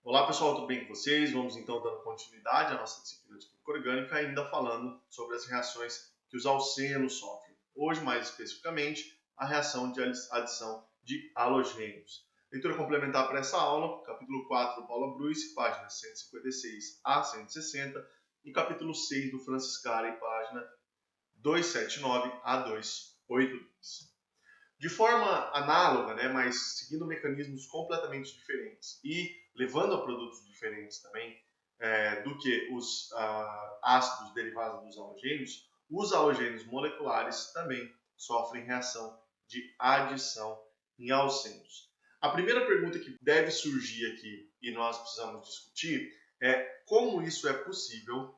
Olá pessoal, tudo bem com vocês? Vamos então dando continuidade à nossa disciplina de química orgânica, ainda falando sobre as reações que os alcenos sofrem. Hoje, mais especificamente, a reação de adição de halogênios. Leitura complementar para essa aula, capítulo 4 do Paula Bruce, páginas 156 a 160, e capítulo 6 do Francis Carey, página 279 a 282. De forma análoga, né, mas seguindo mecanismos completamente diferentes e levando a produtos diferentes também do que os ácidos derivados dos halogênios, os halogênios moleculares também sofrem reação de adição em alcenos. A primeira pergunta que deve surgir aqui e nós precisamos discutir é como isso é possível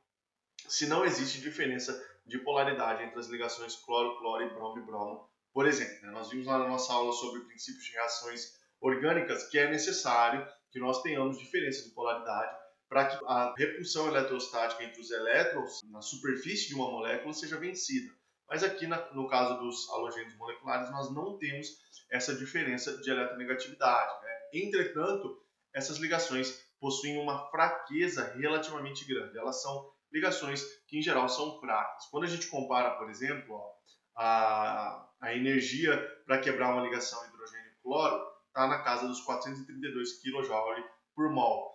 se não existe diferença de polaridade entre as ligações cloro-cloro e bromo-bromo, por exemplo. Nós vimos lá na nossa aula sobre princípios de reações orgânicas que é necessário que nós tenhamos diferença de polaridade para que a repulsão eletrostática entre os elétrons na superfície de uma molécula seja vencida. Mas aqui, no caso dos halogênios moleculares, nós não temos essa diferença de eletronegatividade. Entretanto, essas ligações possuem uma fraqueza relativamente grande. Elas são ligações que, em geral, são fracas. Quando a gente compara, por exemplo, a energia para quebrar uma ligação hidrogênio-cloro está na casa dos 432 kJ por mol.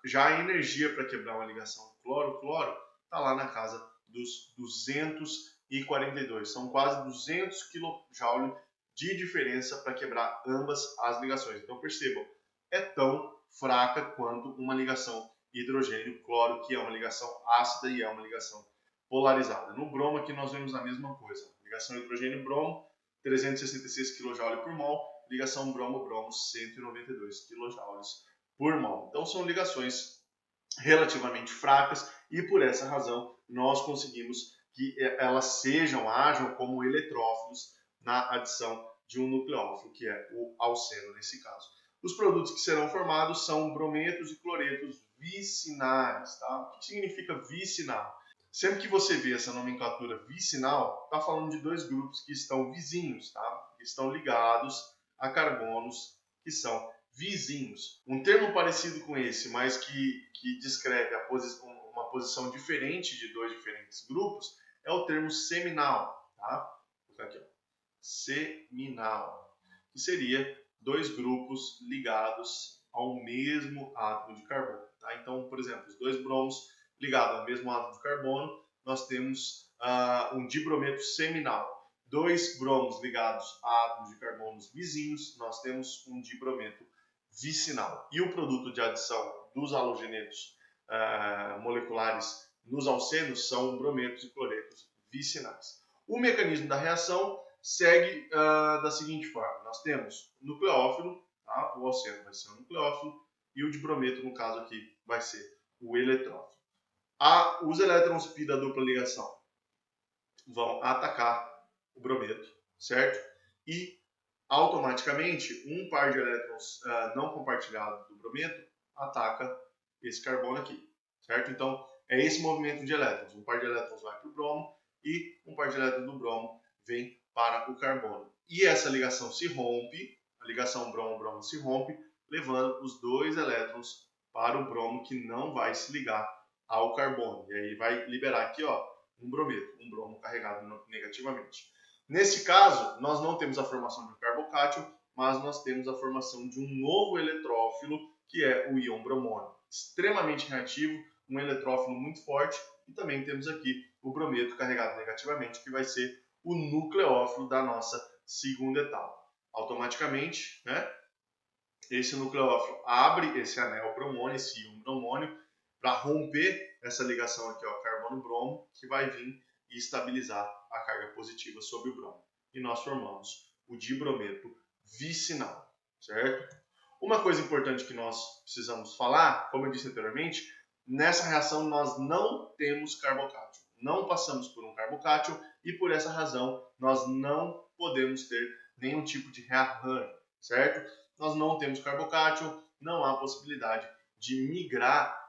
Já a energia para quebrar uma ligação cloro-cloro está lá na casa dos 242. São quase 200 kJ de diferença para quebrar ambas as ligações. Então percebam, é tão fraca quanto uma ligação hidrogênio-cloro, que é uma ligação ácida e é uma ligação polarizada. No bromo aqui nós vemos a mesma coisa. Ligação hidrogênio-bromo, 366 kJ por mol. Ligação bromo-bromo, 192 kJ por mol. Então são ligações relativamente fracas e por essa razão nós conseguimos que elas ajam como eletrófilos na adição de um nucleófilo, que é o alceno nesse caso. Os produtos que serão formados são brometos e cloretos vicinais. Tá? O que significa vicinal? Sempre que você vê essa nomenclatura vicinal, está falando de dois grupos que estão vizinhos, tá? Que estão ligados a carbonos que são vizinhos. Um termo parecido com esse, mas que descreve uma posição diferente de dois diferentes grupos, é o termo seminal. Tá? Vou colocar aqui, ó. Seminal, que seria dois grupos ligados ao mesmo átomo de carbono. Tá? Então, por exemplo, os dois bromos ligados ao mesmo átomo de carbono, nós temos um dibrometo seminal. Dois bromos ligados a átomos de carbonos vizinhos, nós temos um dibrometo vicinal. E o produto de adição dos halogenetos moleculares nos alcenos são brometos e cloretos vicinais. O mecanismo da reação segue da seguinte forma. Nós temos o nucleófilo, tá? O alceno vai ser o nucleófilo, e o dibrometo, no caso aqui, vai ser o eletrófilo. Os elétrons π da dupla ligação vão atacar o brometo, certo? E automaticamente um par de elétrons não compartilhado do brometo ataca esse carbono aqui, certo? Então é esse movimento de elétrons. Um par de elétrons vai para o bromo e um par de elétrons do bromo vem para o carbono. E essa ligação se rompe, a ligação bromo-bromo se rompe, levando os dois elétrons para o bromo, que não vai se ligar ao carbono. E aí vai liberar aqui, ó, um brometo, um bromo carregado negativamente. Nesse caso, nós não temos a formação de um carbocátion, mas nós temos a formação de um novo eletrófilo, que é o íon bromônio. Extremamente reativo, um eletrófilo muito forte, e também temos aqui o brometo carregado negativamente, que vai ser o nucleófilo da nossa segunda etapa. Automaticamente, né, esse nucleófilo abre esse anel bromônio, esse íon bromônio, para romper essa ligação aqui, ó, carbono-bromo, que vai vir e estabilizar a carga positiva sobre o bromo. E nós formamos o dibrometo vicinal, certo? Uma coisa importante que nós precisamos falar, como eu disse anteriormente, nessa reação nós não temos carbocátion. Não passamos por um carbocátion e por essa razão nós não podemos ter nenhum tipo de rearranjo, certo? Nós não temos carbocátion, não há possibilidade de migrar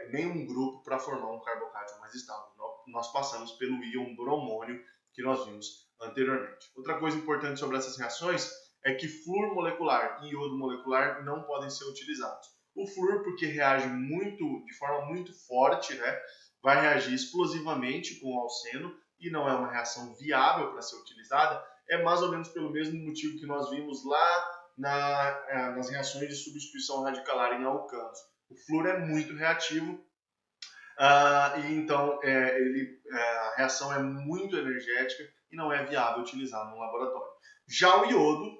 nenhum grupo para formar um carbocátion mais estável. Nós passamos pelo íon bromônio que nós vimos anteriormente. Outra coisa importante sobre essas reações é que flúor molecular e iodo molecular não podem ser utilizados. O flúor, porque reage de forma muito forte, né? Vai reagir explosivamente com o alceno e não é uma reação viável para ser utilizada, é mais ou menos pelo mesmo motivo que nós vimos lá nas reações de substituição radicalar em alcanos. O flúor é muito reativo, e então a reação é muito energética e não é viável utilizar no laboratório. Já o iodo,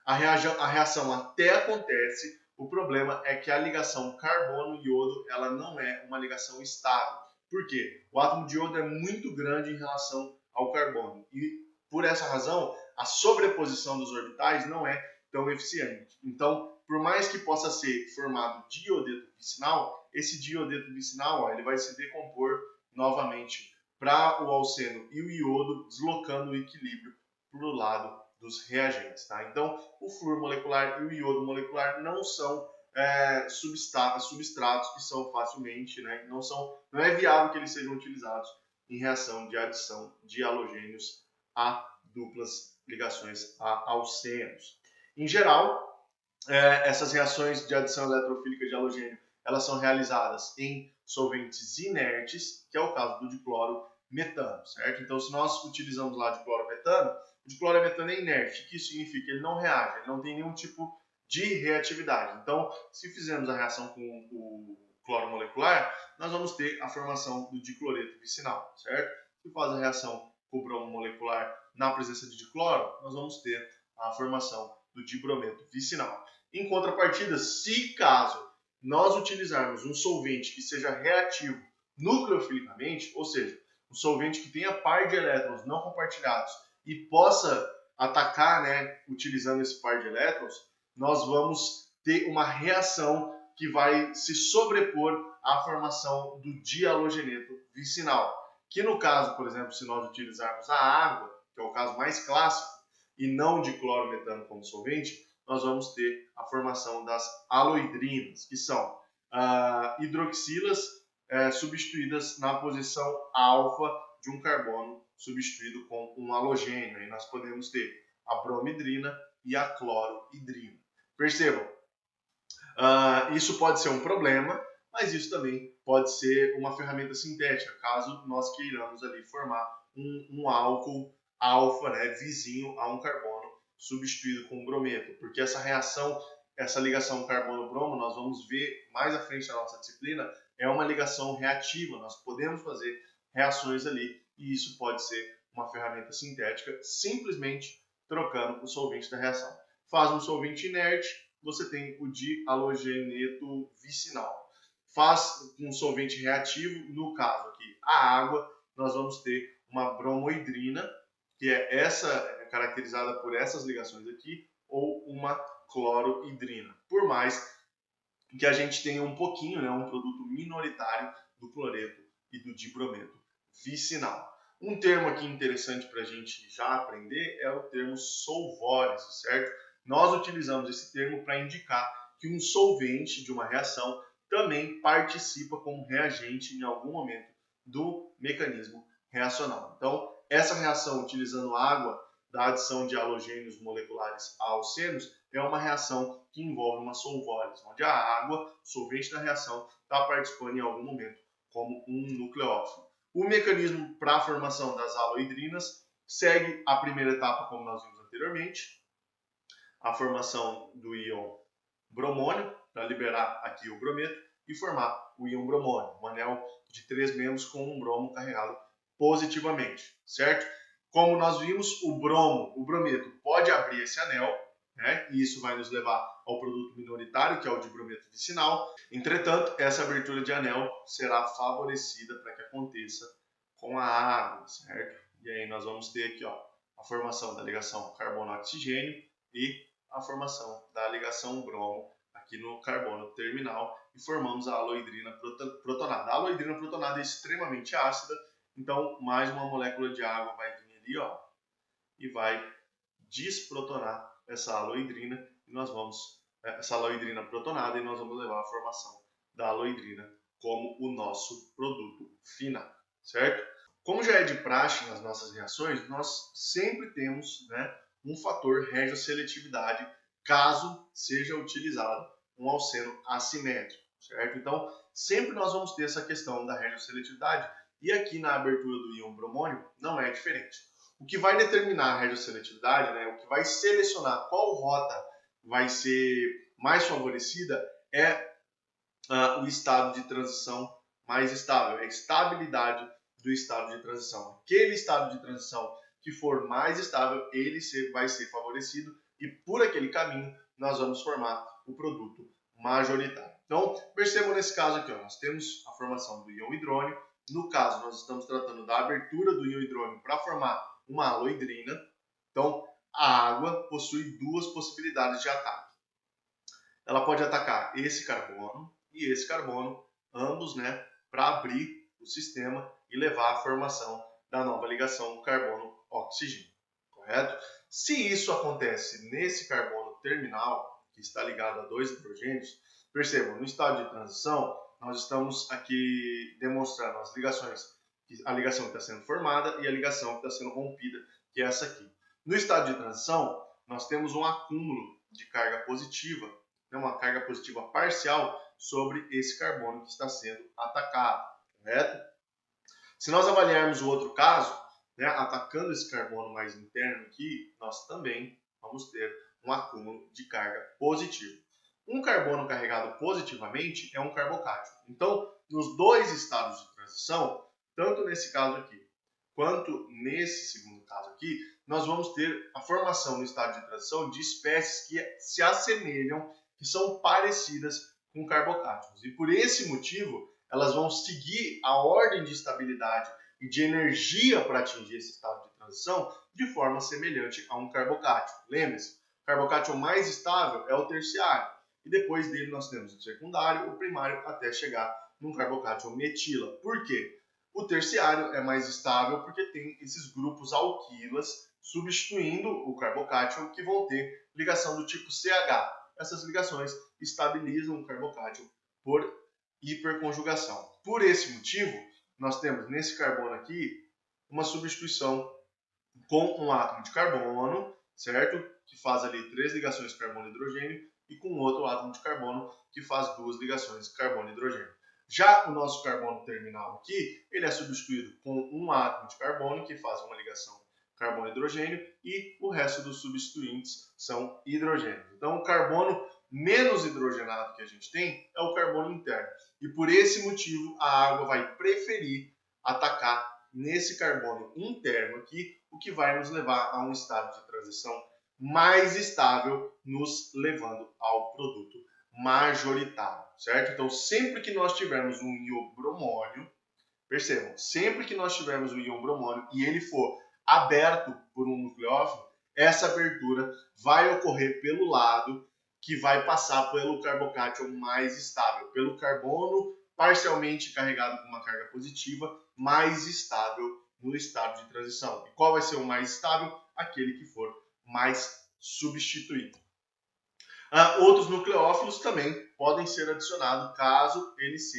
a reação até acontece, o problema é que a ligação carbono-iodo ela não é uma ligação estável. Por quê? O átomo de iodo é muito grande em relação ao carbono e, por essa razão, a sobreposição dos orbitais não é tão eficiente. Então, por mais que possa ser formado diodeto vicinal, esse diodeto vicinal ele vai se decompor novamente para o alceno e o iodo, deslocando o equilíbrio para o lado dos reagentes. Tá? Então, o flúor molecular e o iodo molecular não são substratos que são facilmente, né, não é viável que eles sejam utilizados em reação de adição de halogênios a duplas ligações a alcenos. Em geral, essas reações de adição eletrofílica de halogênio elas são realizadas em solventes inertes, que é o caso do diclorometano, certo? Então, se nós utilizamos lá diclorometano, o diclorometano é inerte. O que isso significa? Ele não reage, ele não tem nenhum tipo de reatividade. Então, se fizermos a reação com o cloro molecular, nós vamos ter a formação do dicloreto vicinal, certo? Se faz a reação com o bromo molecular na presença de dicloro, nós vamos ter a formação do dibrometo vicinal. Em contrapartida, se caso nós utilizarmos um solvente que seja reativo nucleofilicamente, ou seja, um solvente que tenha par de elétrons não compartilhados e possa atacar, né, utilizando esse par de elétrons, nós vamos ter uma reação que vai se sobrepor à formação do dihalogeneto vicinal. Que no caso, por exemplo, se nós utilizarmos a água, que é o caso mais clássico, e não de clorometano como solvente, nós vamos ter a formação das haloidrinas, que são hidroxilas substituídas na posição alfa de um carbono substituído com um halogênio. Aí nós podemos ter a bromidrina e a clorohidrina. Percebam, isso pode ser um problema, mas isso também pode ser uma ferramenta sintética, caso nós queiramos ali formar um álcool alfa, né, vizinho a um carbono substituído com um brometo, porque essa reação, essa ligação carbono-bromo, nós vamos ver mais à frente na nossa disciplina, é uma ligação reativa, nós podemos fazer reações ali e isso pode ser uma ferramenta sintética, simplesmente trocando o solvente da reação. Faz um solvente inerte, você tem o dihalogeneto vicinal. Faz um solvente reativo, no caso aqui a água, nós vamos ter uma bromohidrina, que é caracterizada por essas ligações aqui, ou uma clorohidrina. Por mais que a gente tenha um pouquinho, né, um produto minoritário do cloreto e do dibrometo vicinal. Um termo aqui interessante para a gente já aprender é o termo solvólise, certo? Nós utilizamos esse termo para indicar que um solvente de uma reação também participa como reagente em algum momento do mecanismo reacional. Então, essa reação utilizando água da adição de halogênios moleculares a alcenos é uma reação que envolve uma solvólise, onde a água, solvente da reação, está participando em algum momento como um nucleófilo. O mecanismo para a formação das haloidrinas segue a primeira etapa, como nós vimos anteriormente, a formação do íon bromônio, para liberar aqui o brometo, e formar o íon bromônio, um anel de 3 membros com um bromo carregado positivamente, certo? Como nós vimos, o brometo pode abrir esse anel, né? E isso vai nos levar ao produto minoritário, que é o dibrometo vicinal. Entretanto, essa abertura de anel será favorecida para que aconteça com a água, certo? E aí nós vamos ter aqui, ó, a formação da ligação carbono-oxigênio e a formação da ligação bromo aqui no carbono terminal e formamos a haloidrina protonada. A haloidrina protonada é extremamente ácida, então mais uma molécula de água vai vir ali, ó, e vai desprotonar essa haloidrina e nós vamos essa haloidrina protonada e nós vamos levar a formação da haloidrina como o nosso produto final, certo? Como já é de praxe nas nossas reações, nós sempre temos, né, um fator regioseletividade caso seja utilizado um alceno assimétrico, certo? Então, sempre nós vamos ter essa questão da regioseletividade, e aqui na abertura do íon bromônio não é diferente. O que vai determinar a regioseletividade, né, o que vai selecionar qual rota vai ser mais favorecida é o estado de transição mais estável, é a estabilidade do estado de transição. Aquele estado de transição que for mais estável, ele vai ser favorecido e por aquele caminho nós vamos formar o produto majoritário. Então, percebam nesse caso aqui, nós temos a formação do íon hidrônio. No caso, nós estamos tratando da abertura do íon hidrônio para formar uma aloidrina. Então, a água possui duas possibilidades de ataque. Ela pode atacar esse carbono e esse carbono, ambos, né, para abrir o sistema e levar à formação da nova ligação carbono-oxigênio, correto? Se isso acontece nesse carbono terminal, que está ligado a dois hidrogênios, percebam, no estado de transição, nós estamos aqui demonstrando as ligações, a ligação que está sendo formada e a ligação que está sendo rompida, que é essa aqui. No estado de transição, nós temos um acúmulo de carga positiva, uma carga positiva parcial sobre esse carbono que está sendo atacado, correto? Se nós avaliarmos o outro caso, né, atacando esse carbono mais interno aqui, nós também vamos ter um acúmulo de carga positiva. Um carbono carregado positivamente é um carbocátion. Então, nos dois estados de transição, tanto nesse caso aqui, quanto nesse segundo caso aqui, nós vamos ter a formação no estado de transição de espécies que se assemelham, que são parecidas com carbocátions. E por esse motivo, elas vão seguir a ordem de estabilidade e de energia para atingir esse estado de transição de forma semelhante a um carbocátion. Lembre-se, o carbocátion mais estável é o terciário. E depois dele nós temos o secundário, o primário, até chegar num carbocátion metila. Por quê? O terciário é mais estável porque tem esses grupos alquilas substituindo o carbocátion que vão ter ligação do tipo CH. Essas ligações estabilizam o carbocátion por hiperconjugação. Por esse motivo, nós temos nesse carbono aqui uma substituição com um átomo de carbono, certo? Que faz ali 3 ligações carbono-hidrogênio e com outro átomo de carbono que faz 2 ligações carbono-hidrogênio. Já o nosso carbono terminal aqui, ele é substituído com um átomo de carbono que faz uma ligação carbono-hidrogênio e o resto dos substituintes são hidrogênios. Então, o carbono menos hidrogenado que a gente tem é o carbono interno. E por esse motivo, a água vai preferir atacar nesse carbono interno aqui, o que vai nos levar a um estado de transição mais estável, nos levando ao produto majoritário, certo? Então, sempre que nós tivermos um íon bromônio, percebam, sempre que nós tivermos um íon bromônio e ele for aberto por um nucleófilo, essa abertura vai ocorrer pelo lado que vai passar pelo carbocátion mais estável, pelo carbono parcialmente carregado com uma carga positiva, mais estável no estado de transição. E qual vai ser o mais estável? Aquele que for mais substituído. Outros nucleófilos também podem ser adicionados caso eles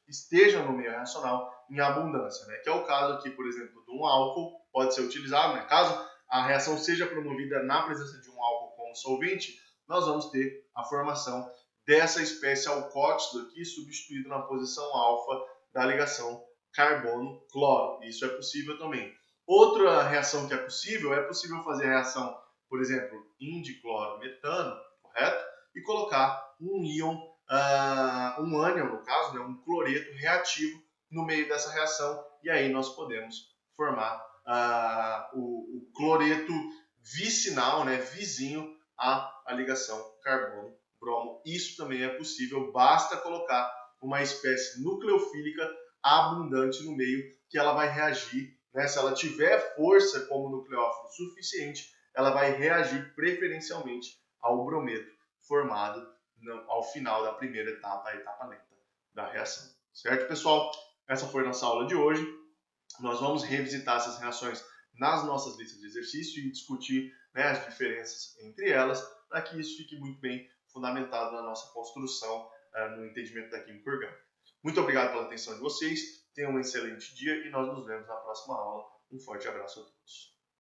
estejam no meio reacional em abundância, né? Que é o caso aqui, por exemplo, de um álcool, pode ser utilizado, né? Caso a reação seja promovida na presença de um álcool como solvente, nós vamos ter a formação dessa espécie alcóxido aqui, substituído na posição alfa da ligação carbono-cloro. Isso é possível também. Outra reação que é possível fazer a reação, por exemplo, indicloro-metano, correto? E colocar um íon, um ânion no caso, né, um cloreto reativo no meio dessa reação, e aí nós podemos formar o cloreto vicinal, né, vizinho à ligação carbono-bromo. Isso também é possível, basta colocar uma espécie nucleofílica abundante no meio, que ela vai reagir, né, se ela tiver força como nucleófilo suficiente, ela vai reagir preferencialmente ao brometo formado ao final da primeira etapa, a etapa lenta da reação. Certo, pessoal? Essa foi a nossa aula de hoje. Nós vamos revisitar essas reações nas nossas listas de exercício e discutir, né, as diferenças entre elas, para que isso fique muito bem fundamentado na nossa construção, no entendimento da química orgânica. Muito obrigado pela atenção de vocês, tenham um excelente dia e nós nos vemos na próxima aula. Um forte abraço a todos.